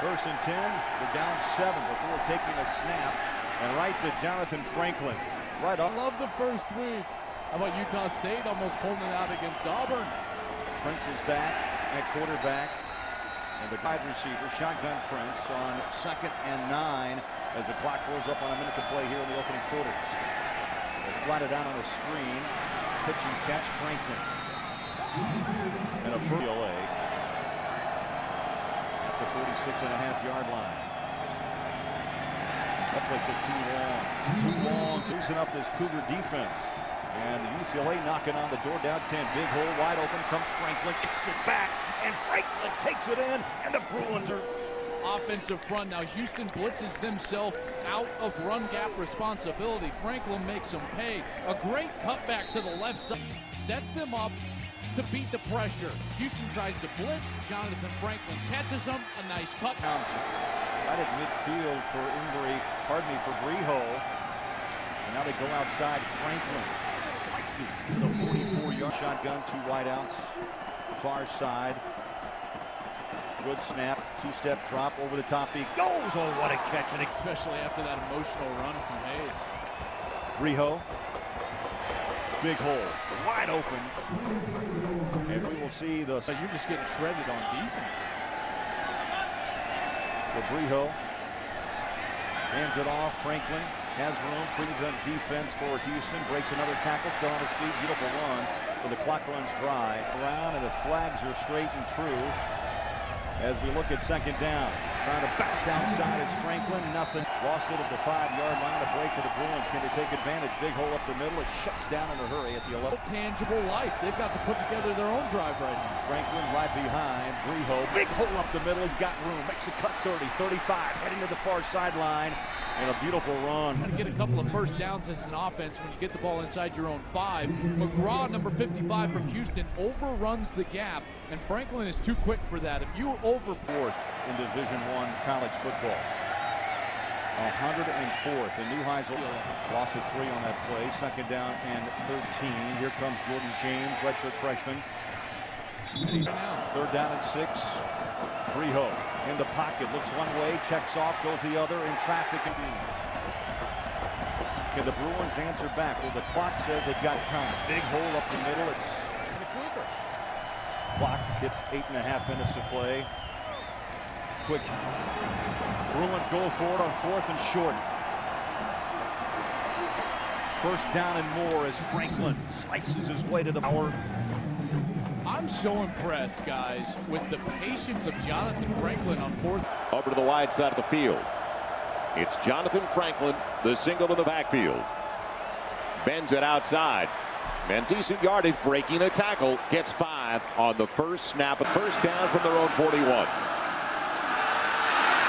First and 10. They're down 7 before taking a snap. And right to Johnathan Franklin. Right on. I love the first week. How about Utah State almost pulling it out against Auburn? Prince is back at quarterback. And the wide receiver, shotgun Prince on 2nd and 9 as the clock rolls up on a minute to play here in the opening quarter. They slide it down on a screen. Pitch and catch Franklin. And a first delay at the 46.5-yard line. That play took too long. Loosen up this Cougar defense. And UCLA knocking on the door, down 10. Big hole, wide open, comes Franklin, kicks it back, and Franklin takes it in, and the Bruins are... Offensive front. Now Houston blitzes themselves out of run gap responsibility. Franklin makes them pay. A great cutback to the left side. Sets them up to beat the pressure. Houston tries to blitz. Johnathan Franklin catches them. A nice cut. Right at midfield for for Briho. And now they go outside. Franklin slices to the 44-yard shotgun. 2 wideouts. Far side. Good snap. 2-step drop over the top. He goes. Oh, what a catch. And especially after that emotional run from Hayes. Briho. Big hole. Wide open. And we will see the... So you're just getting shredded on defense. For Briho. Hands it off. Franklin has room. Prevent defense for Houston. Breaks another tackle. Still on his feet. Beautiful run. But the clock runs dry. Around, and the flags are straight and true. As we look at 2nd down, trying to bounce outside is Franklin. Nothing. Lost it at the 5-yard line. A break for the Bruins. Can they take advantage? Big hole up the middle. It shuts down in a hurry at the 11. Tangible life. They've got to put together their own drive right now. Franklin right behind. Briho. Big hole up the middle. He's got room. Makes a cut 30, 35. Heading to the far sideline. And a beautiful run. To get a couple of first downs as an offense when you get the ball inside your own 5. McGraw, number 55 from Houston, overruns the gap, and Franklin is too quick for that. If you over 4th in Division I college football. 104th. And Neuheisel lost of 3 on that play. 2nd down and 13. Here comes Jordan James, redshirt freshman. And he's 3rd down and 6. Briho in the pocket, looks one way, checks off, goes the other, in traffic. Can the Bruins answer back? Well, the clock says they've got time. Big hole up the middle. It's clock gets 8.5 minutes to play. Quick. Bruins go for it on 4th and short. First down and more as Franklin slices his way to the power. I'm so impressed, guys, with the patience of Johnathan Franklin on 4th. Over to the wide side of the field. It's Johnathan Franklin, the single to the backfield. Bends it outside. And decent yardage, breaking a tackle. Gets 5 on the first snap. A first down from their own 41.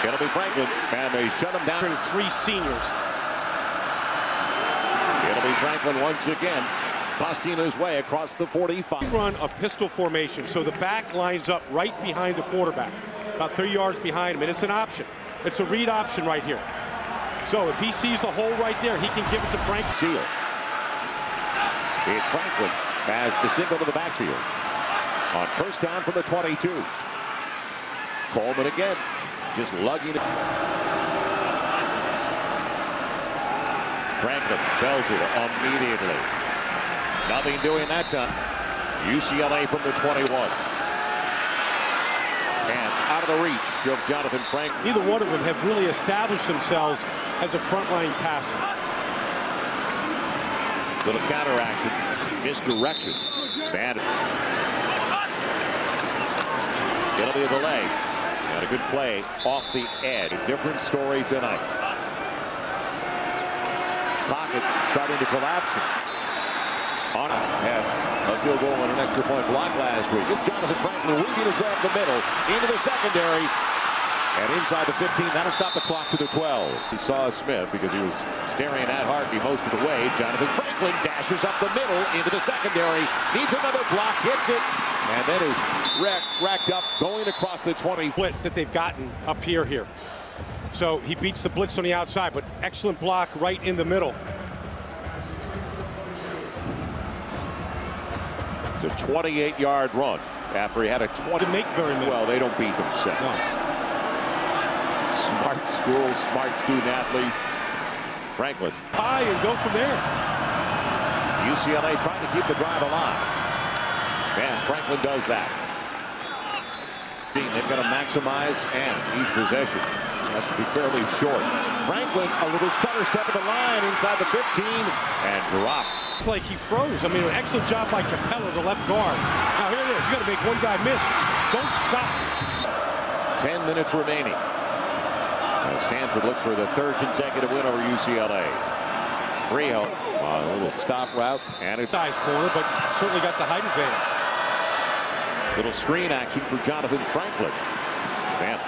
It'll be Franklin, and they shut him down. 3 seniors. It'll be Franklin once again, busting his way across the 45. Run a pistol formation, so the back lines up right behind the quarterback, about 3 yards behind him, and it's an option. It's a read option right here. So if he sees the hole right there, he can give it to Frank. Seal. It's Franklin as the single to the backfield on first down from the 22. Coleman again, just lugging it. Franklin belts it immediately. Nothing doing that time. UCLA from the 21. And out of the reach of Johnathan Franklin. Neither one of them have really established themselves as a frontline passer. Little counter action. Misdirection. Bad. It'll be a delay. And a good play off the edge. A different story tonight. Pocket starting to collapse. On it. Had a field goal and an extra point block last week. It's Johnathan Franklin weaving his way up the middle into the secondary. And inside the 15, that'll stop the clock to the 12. He saw Smith because he was staring at Harvey most of the way. Johnathan Franklin dashes up the middle into the secondary. Needs another block, hits it, and then is racked up going across the 20. Split that they've gotten up here. So he beats the blitz on the outside, but excellent block right in the middle. It's a 28-yard run after he had a 20. Didn't make very many. Well, they don't beat themselves. No. Smart schools, smart student athletes. Franklin. High and go from there. UCLA trying to keep the drive alive. And Franklin does that. They've got to maximize, and each possession has to be fairly short. Franklin, a little stutter step at the line inside the 15 and dropped. It's like he froze. I mean, an excellent job by Capella, the left guard. Now here it is. You got to make one guy miss. Don't stop. 10 minutes remaining. Stanford looks for the third consecutive win over UCLA. Rio on a little stop route, and it's Size corner, but certainly got the height advantage. little screen action for Johnathan Franklin. Man,